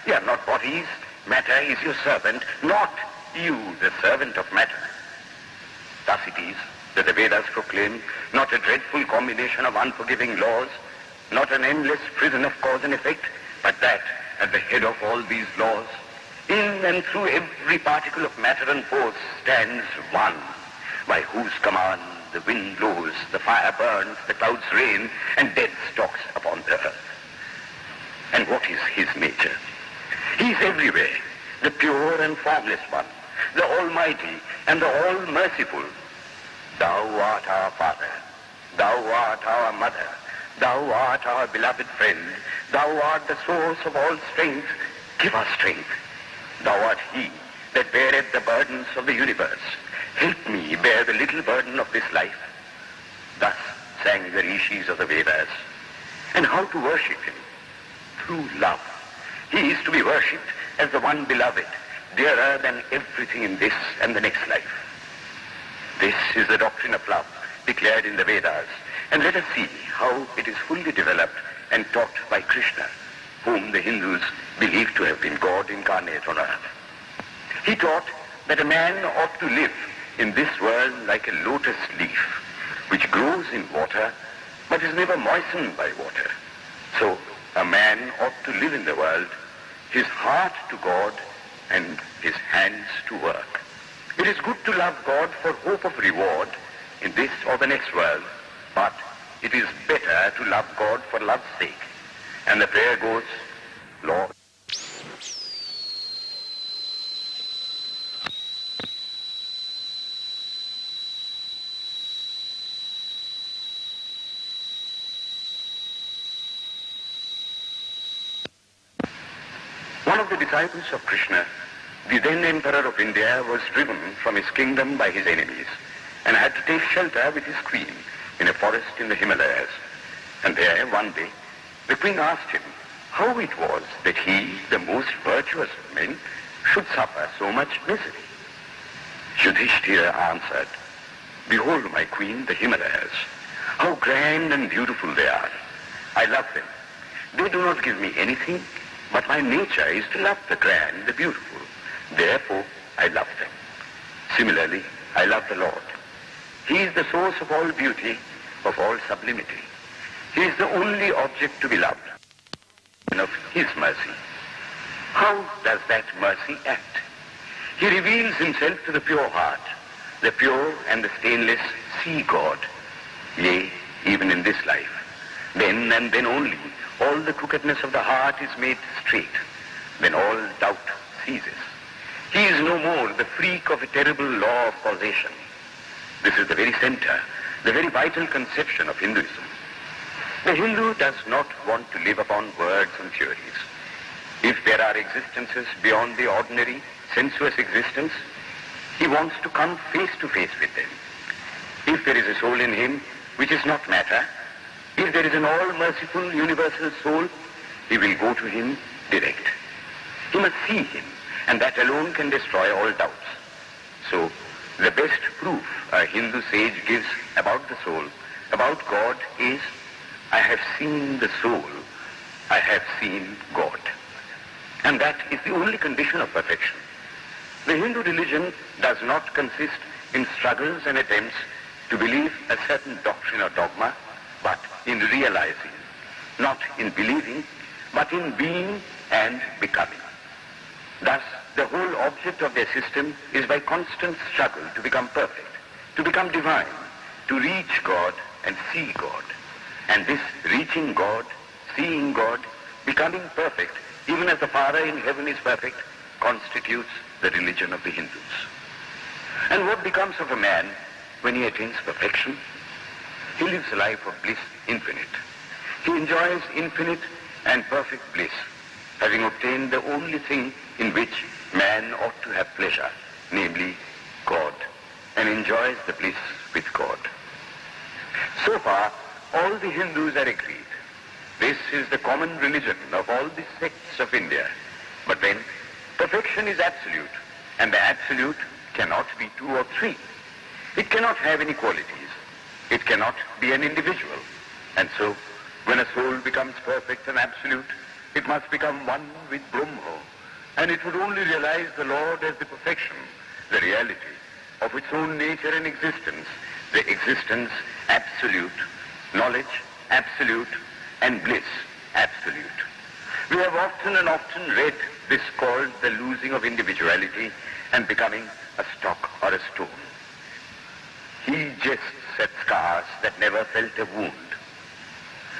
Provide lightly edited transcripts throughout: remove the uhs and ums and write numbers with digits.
You are not bodies. Matter is your servant, not you the servant of matter. Thus it is that the Vedas proclaim not a dreadful combination of unforgiving laws, not an endless prison of cause and effect, but that at the head of all these laws, in and through every particle of matter and force, stands one, by whose command the wind blows, the fire burns, the clouds rain, and death stalks upon the earth. And what is his nature? He is everywhere, the pure and formless one, the Almighty and the All-Merciful. Thou art our Father, thou art our Mother, thou art our beloved friend, thou art the source of all strength. Give us strength. Thou art he that beareth the burdens of the universe. Help me bear the little burden of this life. Thus sang the rishis of the Vedas. And how to worship him? Through love. He is to be worshipped as the one beloved, dearer than everything in this and the next life. This is the doctrine of love declared in the Vedas, and let us see how it is fully developed and taught by Krishna, whom the Hindus believe to have been God incarnate on earth. He taught that a man ought to live in this world like a lotus leaf, which grows in water but is never moistened by water. So a man ought to live in the world, his heart to God and his hands to work. It is good to love God for hope of reward in this or the next world, but it is better to love God for love's sake. And the prayer goes, Lord, one of the disciples of Krishna, the then Emperor of India, was driven from his kingdom by his enemies and had to take shelter with his queen in a forest in the Himalayas. And there, one day, the queen asked him how it was that he, the most virtuous of men, should suffer so much misery. Yudhishthira answered, Behold, my queen, the Himalayas, how grand and beautiful they are. I love them. They do not give me anything, but my nature is to love the grand, the beautiful. Therefore, I love them. Similarly, I love the Lord. He is the source of all beauty, of all sublimity. He is the only object to be loved, and of his mercy. How does that mercy act? He reveals himself to the pure heart. The pure and the stainless see God, yea, even in this life. Then and then only, all the crookedness of the heart is made straight. Then all doubt ceases. He is no more the freak of a terrible law of causation. This is the very center, the very vital conception of Hinduism. The Hindu does not want to live upon words and theories. If there are existences beyond the ordinary, sensuous existence, he wants to come face to face with them. If there is a soul in him which is not matter, if there is an all-merciful universal soul, he will go to him direct. He must see him, and that alone can destroy all doubts. So, the best proof a Hindu sage gives about the soul, about God, is, I have seen the soul, I have seen God. And that is the only condition of perfection. The Hindu religion does not consist in struggles and attempts to believe a certain doctrine or dogma, but in realizing, not in believing, but in being and becoming. Thus, the whole object of their system is by constant struggle to become perfect, to become divine, to reach God and see God. And this reaching God, seeing God, becoming perfect, even as the Father in heaven is perfect, constitutes the religion of the Hindus. And what becomes of a man when he attains perfection? He lives a life of bliss infinite. He enjoys infinite and perfect bliss, having obtained the only thing in which man ought to have pleasure, namely God, and enjoys the bliss with God. So far, all the Hindus are agreed. This is the common religion of all the sects of India. But then, perfection is absolute, and the absolute cannot be two or three. It cannot have any qualities. It cannot be an individual. And so, when a soul becomes perfect and absolute, It must become one with Brahma, and it would only realize the Lord as the perfection, the reality of its own nature and existence, the existence absolute, knowledge absolute, and bliss absolute. We have often and often read this called the losing of individuality and becoming a stock or a stone. He jests at scars that never felt a wound.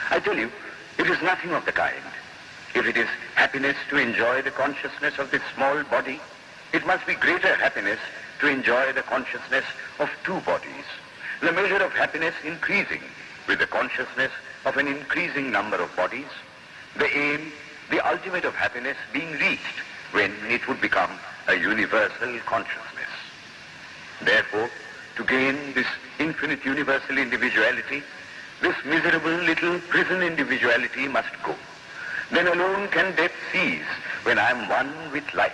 I tell you, it is nothing of the kind. If it is happiness to enjoy the consciousness of this small body, it must be greater happiness to enjoy the consciousness of two bodies, the measure of happiness increasing with the consciousness of an increasing number of bodies, the aim, the ultimate of happiness being reached when it would become a universal consciousness. Therefore, to gain this infinite universal individuality, this miserable little prison individuality must go. Then alone can death cease when I am one with life.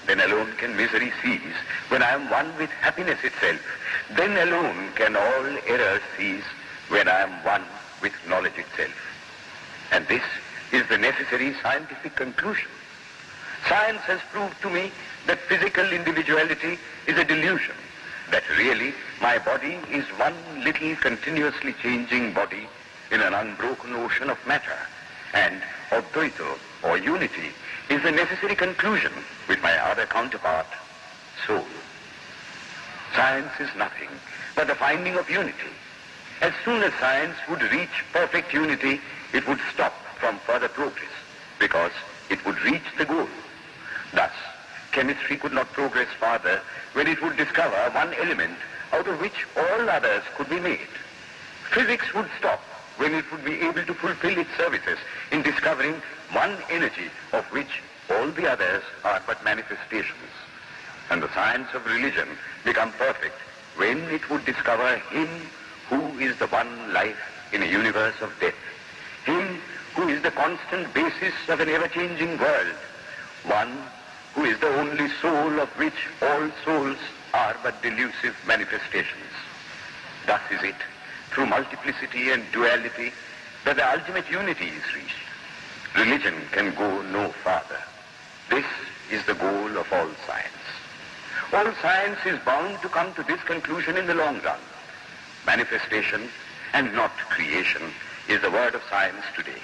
Then alone can misery cease when I am one with happiness itself. Then alone can all error cease when I am one with knowledge itself. And this is the necessary scientific conclusion. Science has proved to me that physical individuality is a delusion, that really my body is one little continuously changing body in an unbroken ocean of matter, and Advaita, or unity, is the necessary conclusion with my other counterpart, soul. Science is nothing but the finding of unity. As soon as science would reach perfect unity, it would stop from further progress, because it would reach the goal. Thus, chemistry could not progress farther when it would discover one element out of which all others could be made. Physics would stop when it would be able to fulfill its services in discovering one energy of which all the others are but manifestations. And the science of religion become perfect when it would discover him who is the one life in a universe of death, him who is the constant basis of an ever-changing world, one who is the only soul of which all souls are but delusive manifestations. Thus is it, through multiplicity and duality, that the ultimate unity is reached. Religion can go no farther. This is the goal of all science. All science is bound to come to this conclusion in the long run. Manifestation and not creation is the word of science today.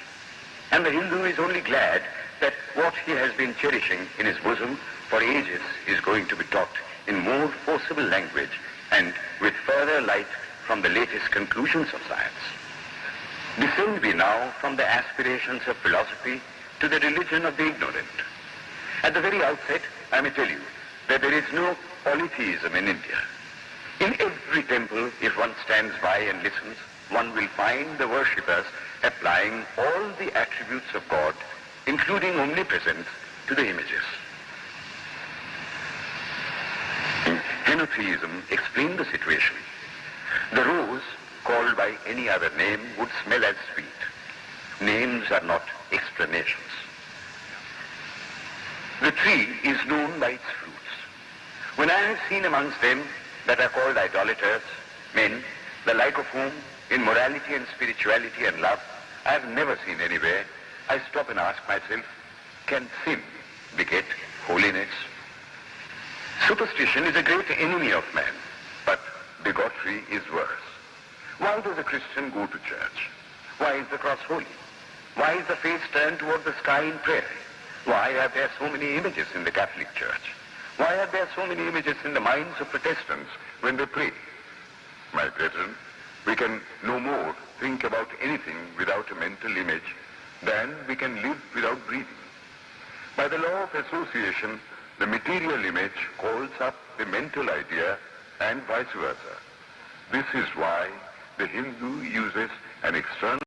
And the Hindu is only glad that what he has been cherishing in his bosom for ages is going to be taught in more forcible language and with further light from the latest conclusions of science. Descend we now from the aspirations of philosophy to the religion of the ignorant. At the very outset, I may tell you that there is no polytheism in India. In every temple, if one stands by and listens, one will find the worshippers applying all the attributes of God, including omnipresence, to the images. Henotheism explained the situation. The rose, called by any other name, would smell as sweet. Names are not explanations. The tree is known by its fruits. When I have seen amongst them that are called idolaters, men, the like of whom, in morality and spirituality and love, I have never seen anywhere, I stop and ask myself, can sin beget holiness? Superstition is a great enemy of man, but bigotry is worse. Why does a Christian go to church? Why is the cross holy? Why is the face turned toward the sky in prayer? Why are there so many images in the Catholic Church? Why are there so many images in the minds of Protestants when they pray? My brethren, we can no more think about anything without a mental image than we can live without breathing. By the law of association, the material image calls up the mental idea and vice versa. This is why the Hindu uses an external